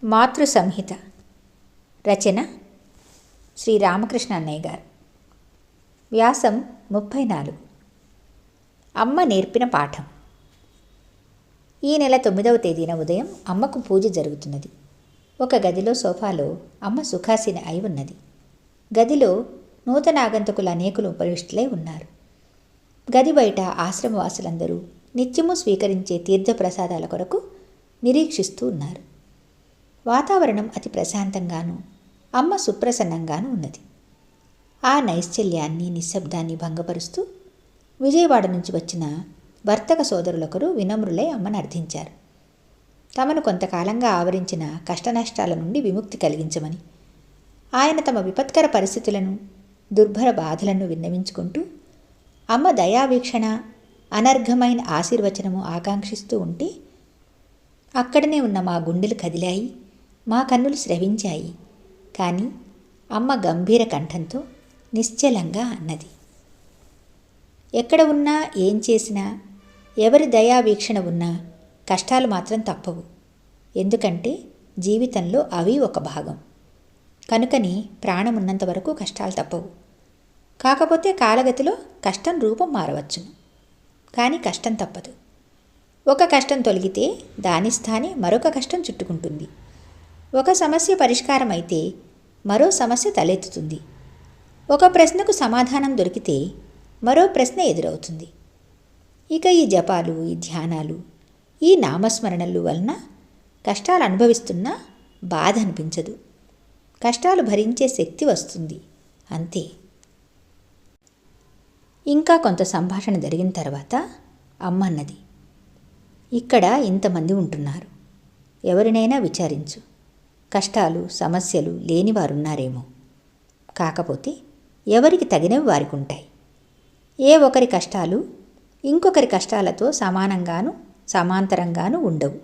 మాతృ సంహిత. రచన శ్రీ రామకృష్ణ అన్నయ్య గారు. వ్యాసం 34. అమ్మ నేర్పిన పాఠం. ఈ నెల 9వ తేదీన ఉదయం అమ్మకు పూజ జరుగుతున్నది. ఒక గదిలో సోఫాలో అమ్మ సుఖాసీన అయి ఉన్నది. గదిలో నూతన ఆగంతుకులు అనేకులు ఉపవిష్టులై ఉన్నారు. గది బయట ఆశ్రమవాసులందరూ నిత్యము స్వీకరించే తీర్థప్రసాదాల కొరకు నిరీక్షిస్తూ ఉన్నారు. వాతావరణం అతి ప్రశాంతంగానూ అమ్మ సుప్రసన్నంగానూ ఉన్నది. ఆ నైశ్చల్యాన్ని నిశ్శబ్దాన్ని భంగపరుస్తూ విజయవాడ నుంచి వచ్చిన వర్తక సోదరులొకరు వినమ్రులై అమ్మను అర్థించారు. తమను కొంతకాలంగా ఆవరించిన కష్టనష్టాల నుండి విముక్తి కలిగించమని, ఆయన తమ విపత్కర పరిస్థితులను దుర్భర బాధలను విన్నవించుకుంటూ అమ్మ దయావీక్షణ అనర్ఘమైన ఆశీర్వచనము ఆకాంక్షిస్తూ ఉంటే అక్కడనే ఉన్న మా గుండెలు కదిలాయి, మా కన్నులు స్రవించాయి. కానీ అమ్మ గంభీర కంఠంతో నిశ్చలంగా అన్నది, ఎక్కడ ఉన్నా ఏం చేసినా ఎవరి దయావీక్షణ ఉన్నా కష్టాలు మాత్రం తప్పవు. ఎందుకంటే జీవితంలో అవి ఒక భాగం. కనుకని ప్రాణమున్నంత వరకు కష్టాలు తప్పవు. కాకపోతే కాలగతిలో కష్టం రూపం మారవచ్చును, కానీ కష్టం తప్పదు. ఒక కష్టం తొలగితే దాని స్థానే మరొక కష్టం చుట్టుకుంటుంది. ఒక సమస్య పరిష్కారం అయితే మరో సమస్య తలెత్తుతుంది. ఒక ప్రశ్నకు సమాధానం దొరికితే మరో ప్రశ్న ఎదురవుతుంది. ఇక ఈ జపాలు, ఈ ధ్యానాలు, ఈ నామస్మరణలు వలన కష్టాలు అనుభవిస్తున్నా బాధ అనిపించదు. కష్టాలు భరించే శక్తి వస్తుంది, అంతే. ఇంకా కొంత సంభాషణ జరిగిన తర్వాత అమ్మ అన్నది, ఇక్కడ ఇంతమంది ఉంటున్నారు. ఎవరినైనా విచారించు, కష్టాలు సమస్యలు లేనివారున్నారేమో. కాకపోతే ఎవరికి తగినవి వారికి ఉంటాయి. ఏ ఒకరి కష్టాలు ఇంకొకరి కష్టాలతో సమానంగాను సమాంతరంగాను ఉండవు.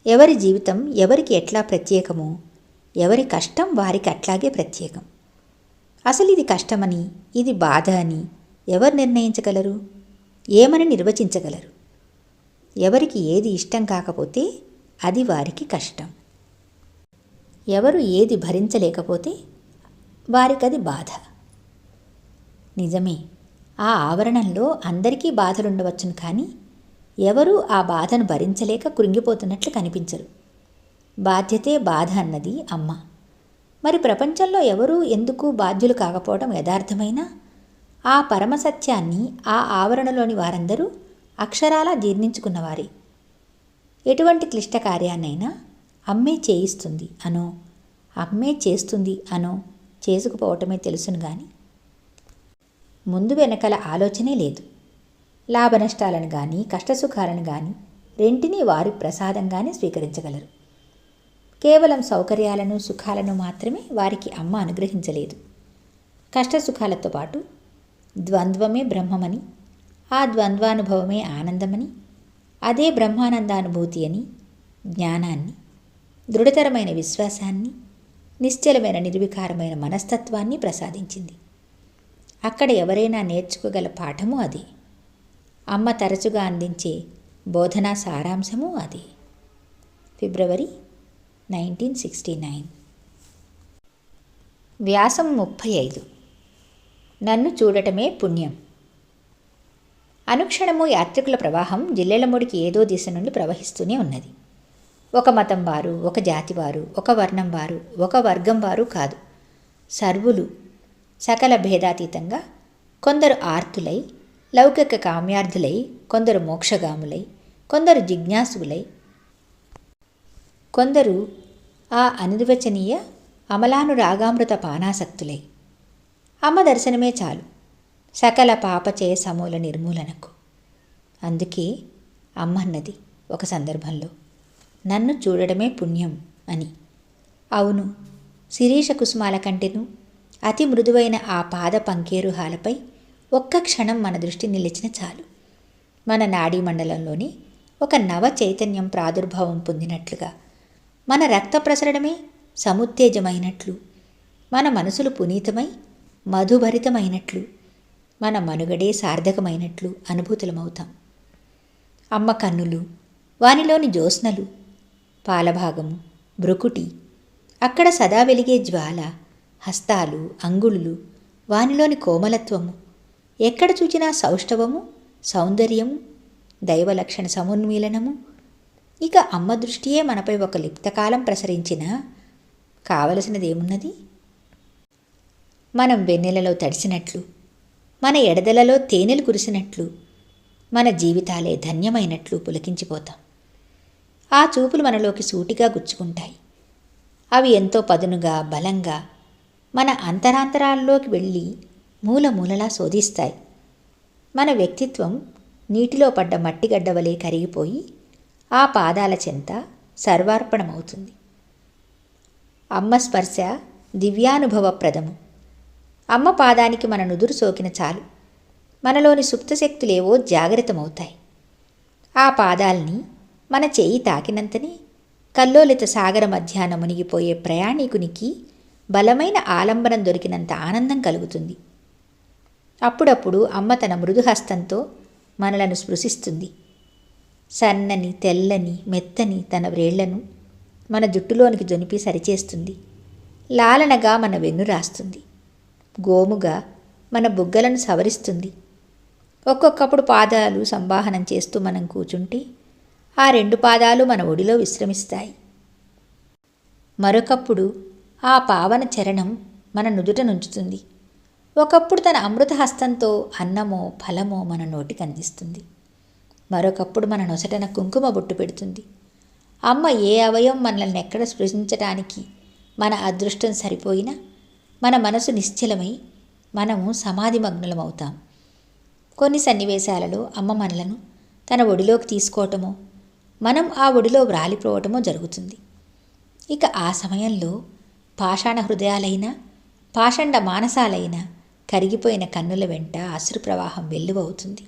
ఎవరి జీవితం ఎవరికి ఎట్లా ప్రత్యేకమో ఎవరి కష్టం వారికి అట్లాగే ప్రత్యేకం. అసలు ఇది కష్టమని, ఇది బాధ అని ఎవరు నిర్ణయించగలరు? ఏమని నిర్వచించగలరు? ఎవరికి ఏది ఇష్టం కాకపోతే అది వారికి కష్టం. ఎవరు ఏది భరించలేకపోతే వారికది బాధ. నిజమే, ఆ ఆవరణంలో అందరికీ బాధలుండవచ్చును, కానీ ఎవరూ ఆ బాధను భరించలేక కృంగిపోతున్నట్లు కనిపించరు. బాధ్యతే బాధ అన్నది అమ్మ. మరి ప్రపంచంలో ఎవరూ ఎందుకు బాధ్యులు కాకపోవడం యథార్థమైనా ఆ పరమసత్యాన్ని ఆ ఆవరణలోని వారందరూ అక్షరాలా జీర్ణించుకున్నవారే. ఎటువంటి క్లిష్ట కార్యాన్నైనా అమ్మే చేయిస్తుంది అనో అమ్మే చేస్తుంది అనో చేసుకుపోవటమే తెలుసును, కానీ ముందు వెనకల ఆలోచనే లేదు. లాభనష్టాలను కానీ కష్టసుఖాలను కానీ రెంటినీ వారి ప్రసాదంగానే స్వీకరించగలరు. కేవలం సౌకర్యాలను సుఖాలను మాత్రమే వారికి అమ్మ అనుగ్రహించలేదు. కష్టసుఖాలతో పాటు ద్వంద్వమే బ్రహ్మమని, ఆ ద్వంద్వానుభవమే ఆనందమని, అదే బ్రహ్మానందానుభూతి అని జ్ఞానాన్ని, దృఢతరమైన విశ్వాసాన్ని, నిశ్చలమైన నిర్వికారమైన మనస్తత్వాన్ని ప్రసాదించింది. అక్కడ ఎవరైనా నేర్చుకోగల పాఠము అదే. అమ్మ తరచుగా అందించే బోధనా సారాంశము అదే. ఫిబ్రవరి 1969. వ్యాసం 35. నన్ను చూడటమే పుణ్యం. అనుక్షణము యాత్రికుల ప్రవాహం జిల్లెలముడికి ఏదో దిశ నుండి ప్రవహిస్తూనే ఉన్నది. ఒక మతం వారు, ఒక జాతి వారు, ఒక వర్ణం వారు, ఒక వర్గం వారు కాదు, సర్వులు సకల భేదాతీతంగా కొందరు ఆర్తులై లౌకిక కామ్యార్థులై, కొందరు మోక్షగాములై, కొందరు జిజ్ఞాసులై, కొందరు ఆ అనిర్వచనీయ అమలానురాగామృత పానాసక్తులై. అమ్మ దర్శనమే చాలు సకల పాపచయ సమూల నిర్మూలనకు. అందుకే అమ్మన్నది ఒక సందర్భంలో, నన్ను చూడడమే పుణ్యం అని. అవును, శిరీష కుసుమాల కంటెను అతి మృదువైన ఆ పాద పంకేరుహాలపై ఒక్క క్షణం మన దృష్టి నిలిచిన చాలు. మన నాడీ మండలంలోని ఒక నవ చైతన్యం ప్రాదుర్భావం పొందినట్లుగా, మన రక్త ప్రసరణమే సముత్తేజమైనట్లు, మన మనసులు పునీతమై మధుభరితమైనట్లు, మన మనుగడే సార్థకమైనట్లు అనుభూతులమవుతాం. అమ్మ కన్నులు, వానిలోని జ్యోత్స్నలు, పాలభాగము, భ్రుకుటి, అక్కడ సదా వెలిగే జ్వాల, హస్తాలు, అంగుళులు, వానిలోని కోమలత్వము, ఎక్కడ చూచినా సౌష్ఠవము, సౌందర్యము, దైవలక్షణ సమున్మీలనము. ఇక అమ్మ దృష్టియే మనపై ఒక లిప్తకాలం ప్రసరించినా కావలసినదేమున్నది? మనం వెన్నెలలో తడిసినట్లు, మన ఎడదలలో తేనెలు కురిసినట్లు, మన జీవితాలే ధన్యమైనట్లు పులకించిపోతాం. ఆ చూపులు మనలోకి సూటిగా గుచ్చుకుంటాయి. అవి ఎంతో పదునుగా, బలంగా మన అంతరాంతరాల్లోకి వెళ్ళి మూలమూలలా శోధిస్తాయి. మన వ్యక్తిత్వం నీటిలో పడ్డ మట్టిగడ్డవలే కరిగిపోయి ఆ పాదాల చెంత సర్వార్పణమవుతుంది. అమ్మ స్పర్శ దివ్యానుభవప్రదము. అమ్మ పాదానికి మన నుదురు సోకిన చాలు, మనలోని సుప్తశక్తులేవో జాగరితమవుతాయి. ఆ పాదాల్ని మన చేయి తాకినంతనే కల్లోలిత సాగర మధ్యాన మునిగిపోయే ప్రయాణికునికి బలమైన ఆలంబనం దొరికినంత ఆనందం కలుగుతుంది. అప్పుడప్పుడు అమ్మ తన మృదుహస్తంతో మనలను స్పృశిస్తుంది. సన్నని, తెల్లని, మెత్తని తన వ్రేళ్లను మన జుట్టులోనికి జొనిపి సరిచేస్తుంది. లాలనగా మన వెన్ను రాస్తుంది. గోముగా మన బుగ్గలను సవరిస్తుంది. ఒక్కొక్కప్పుడు పాదాలు సంవాహనం చేస్తూ మనం కూచుంటే ఆ 2 పాదాలు మన ఒడిలో విశ్రమిస్తాయి. మరొకప్పుడు ఆ పావన చరణం మన నుదుట నుంచుతుంది. ఒకప్పుడు తన అమృత హస్తంతో అన్నమో ఫలమో మన నోటికి అందిస్తుంది. మరొకప్పుడు మన నొసటన కుంకుమ బొట్టు పెడుతుంది. అమ్మ ఏ అవయవం మనల్ని ఎక్కడ స్పృశించటానికి మన అదృష్టం సరిపోయినా మన మనసు నిశ్చలమై మనము సమాధిమగ్నులమవుతాం. కొన్ని సన్నివేశాలలో అమ్మ మనలను తన ఒడిలోకి తీసుకోవటమో, మనం ఆ ఒడిలో వ్రాలిపోవటమో జరుగుతుంది. ఇక ఆ సమయంలో పాషాణ హృదయాలైన, పాషండ మానసాలైన కరిగిపోయిన కన్నుల వెంట అశ్రు ప్రవాహం వెల్లువవుతుంది.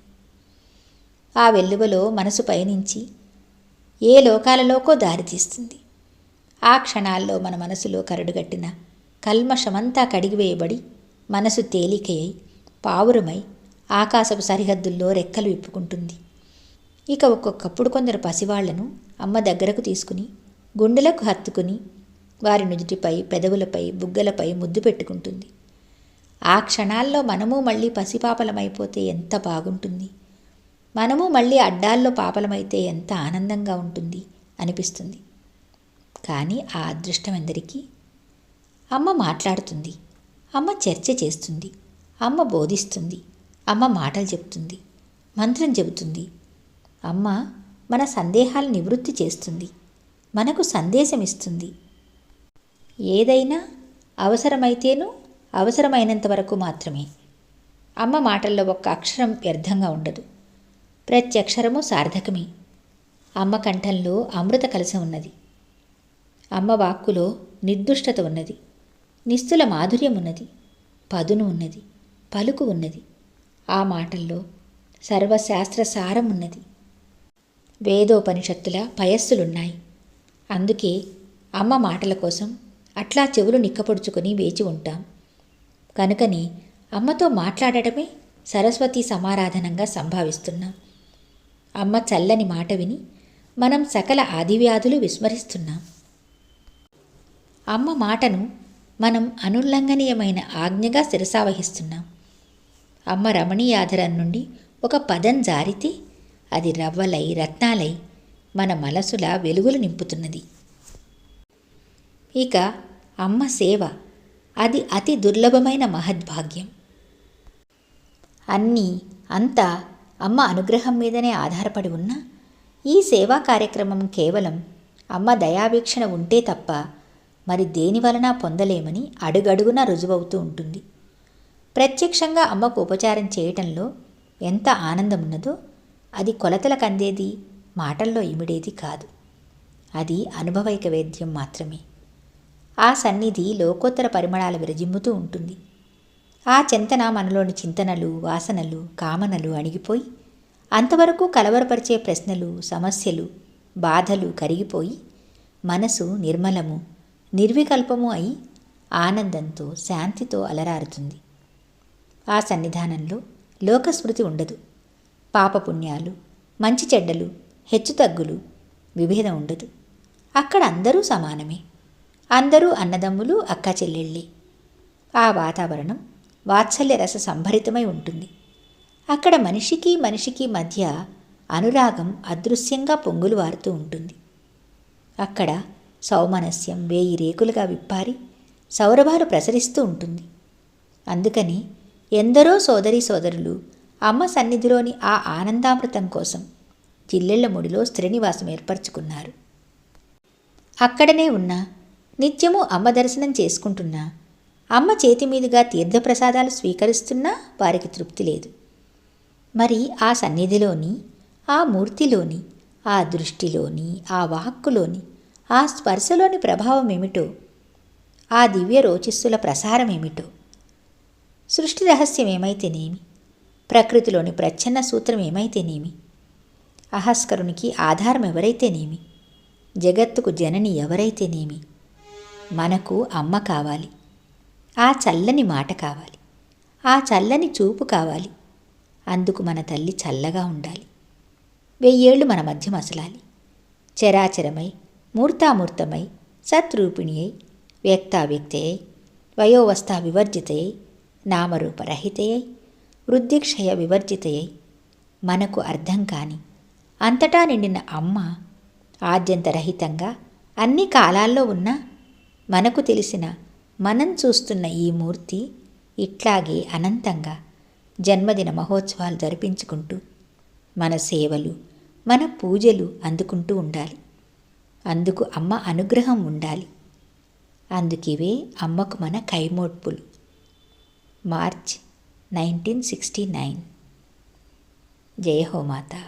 ఆ వెల్లువలో మనసు పయనించి ఏ లోకాలలోకో దారితీస్తుంది. ఆ క్షణాల్లో మన మనసులో కరడుగట్టిన కల్మషమంతా కడిగివేయబడి మనసు తేలికయ్యి పావురమై ఆకాశపు సరిహద్దుల్లో రెక్కలు విప్పుకుంటుంది. ఇక ఒక్కొక్కప్పుడు కొందరు పసివాళ్లను అమ్మ దగ్గరకు తీసుకుని గుండెలకు హత్తుకుని వారి నుదుటిపై, పెదవులపై, బుగ్గలపై ముద్దు పెట్టుకుంటుంది. ఆ క్షణాల్లో మనము మళ్ళీ పసిపాపలమైపోతే ఎంత బాగుంటుంది, మనము మళ్ళీ అడ్డాల్లో పాపలమైతే ఎంత ఆనందంగా ఉంటుంది అనిపిస్తుంది. కానీ ఆ అదృష్టం ఎందరికీ? అమ్మ మాట్లాడుతుంది, అమ్మ చర్చ చేస్తుంది, అమ్మ బోధిస్తుంది, అమ్మ మాటలు చెప్తుంది, మంత్రం చెబుతుంది. అమ్మ మన సందేహాలు నివృత్తి చేస్తుంది, మనకు సందేశం ఇస్తుంది. ఏదైనా అవసరమైతేనూ అవసరమైనంత వరకు మాత్రమే. అమ్మ మాటల్లో ఒక్క అక్షరం వ్యర్థంగా ఉండదు. ప్రతి అక్షరము సార్థకమే. అమ్మ కంఠంలో అమృత కలశం ఉన్నది. అమ్మ వాక్కులో నిర్దుష్టత ఉన్నది, నిస్తుల మాధుర్యం ఉన్నది, పదును ఉన్నది, పలుకు ఉన్నది. ఆ మాటల్లో సర్వశాస్త్ర సారం ఉన్నది. వేదోపనిషత్తుల పయస్సులున్నాయి. అందుకే అమ్మ మాటల కోసం అట్లా చెవులు నిక్కపొడుచుకొని వేచి ఉంటాం. కనుకని అమ్మతో మాట్లాడటమే సరస్వతీ సమారాధనంగా సంభావిస్తున్నాం. అమ్మ చల్లని మాట విని మనం సకల ఆదివ్యాధులు విస్మరిస్తున్నాం. అమ్మ మాటను మనం అనుల్లంఘనీయమైన ఆజ్ఞగా శిరసావహిస్తున్నాం. అమ్మ రమణీయాధరం నుండి ఒక పదం జారితే అది రవ్వలై, రత్నాలై మన మనసుల వెలుగులు నింపుతున్నది. ఇక అమ్మ సేవ, అది అతి దుర్లభమైన మహద్భాగ్యం. అన్నీ అంతా అమ్మ అనుగ్రహం మీదనే ఆధారపడి ఉన్న ఈ సేవా కార్యక్రమం కేవలం అమ్మ దయావీక్షణ ఉంటే తప్ప మరి దేనివలన పొందలేమని అడుగడుగునా రుజువవుతూ ఉంటుంది. ప్రత్యక్షంగా అమ్మకు ఉపచారం చేయటంలో ఎంత ఆనందమున్నదో అది కొలతలకు అందేది, మాటల్లో ఇమిడేది కాదు. అది అనుభవైక వేద్యం మాత్రమే. ఆ సన్నిధి లోకోత్తర పరిమళాలు విరజిమ్ముతూ ఉంటుంది. ఆ చింతన మనలోని చింతనలు, వాసనలు, కామనలు అణిగిపోయి అంతవరకు కలవరపరిచే ప్రశ్నలు, సమస్యలు, బాధలు కరిగిపోయి మనసు నిర్మలము, నిర్వికల్పము అయి ఆనందంతో, శాంతితో అలరారుతుంది. ఆ సన్నిధానంలో లోకస్మృతి ఉండదు. పాపపుణ్యాలు, మంచి చెడ్డలు, హెచ్చుతగ్గులు, విభేదం ఉండదు. అక్కడ అందరూ సమానమే. అందరూ అన్నదమ్ములు, అక్క చెల్లెళ్ళే. ఆ వాతావరణం వాత్సల్య రస సంభరితమై ఉంటుంది. అక్కడ మనిషికి మనిషికి మధ్య అనురాగం అదృశ్యంగా పొంగులు వారుతూ ఉంటుంది. అక్కడ సౌమనస్యం వేయి రేకులుగా విప్పారి సౌరభాలు ప్రసరిస్తూ ఉంటుంది. అందుకని ఎందరో సోదరీ సోదరులు అమ్మ సన్నిధిలోని ఆ ఆనందామృతం కోసం జిల్లెళ్లమూడిలో స్థిరనివాసం ఏర్పరచుకున్నారు. అక్కడనే ఉన్న నిత్యము అమ్మ దర్శనం చేసుకుంటున్నా, అమ్మ చేతి మీదుగా తీర్థప్రసాదాలు స్వీకరిస్తున్నా వారికి తృప్తి లేదు. మరి ఆ సన్నిధిలోని, ఆ మూర్తిలోని, ఆ దృష్టిలోని, ఆ వాక్కులోని, ఆ స్పర్శలోని ప్రభావం ఏమిటో, ఆ దివ్య రోచిస్సుల ప్రసారం ఏమిటో, సృష్టి రహస్యం ఏమైతేనేమి, ప్రకృతిలోని ప్రచ్ఛన్న సూత్రం ఏమైతేనేమి, అహస్కరునికి ఆధారం ఎవరైతేనేమి, జగత్తుకు జనని ఎవరైతేనేమి, మనకు అమ్మ కావాలి. ఆ చల్లని మాట కావాలి. ఆ చల్లని చూపు కావాలి. అందుకు మన తల్లి చల్లగా ఉండాలి. 1000 ఏళ్ళు మన మధ్య మసలాలి. చరాచరమై, మూర్తామూర్తమై, సత్రూపిణి అయి, వ్యక్తావ్యక్తయై, వయోవస్థా వివర్జితయై, నామరూపరహితయై, వృద్ధిక్షయ వివర్జితయై, మనకు అర్థం కాని, అంతటా నిండిన అమ్మ ఆద్యంతరహితంగా అన్ని కాలాల్లో ఉన్నా మనకు తెలిసిన, మనం చూస్తున్న ఈ మూర్తి ఇట్లాగే అనంతంగా జన్మదిన మహోత్సవాలు జరిపించుకుంటూ మన సేవలు, మన పూజలు అందుకుంటూ ఉండాలి. అందుకు అమ్మ అనుగ్రహం ఉండాలి. అందుకివే అమ్మకు మన కైమోడ్పులు. మార్చ్ 1969. జయ హో మాతా.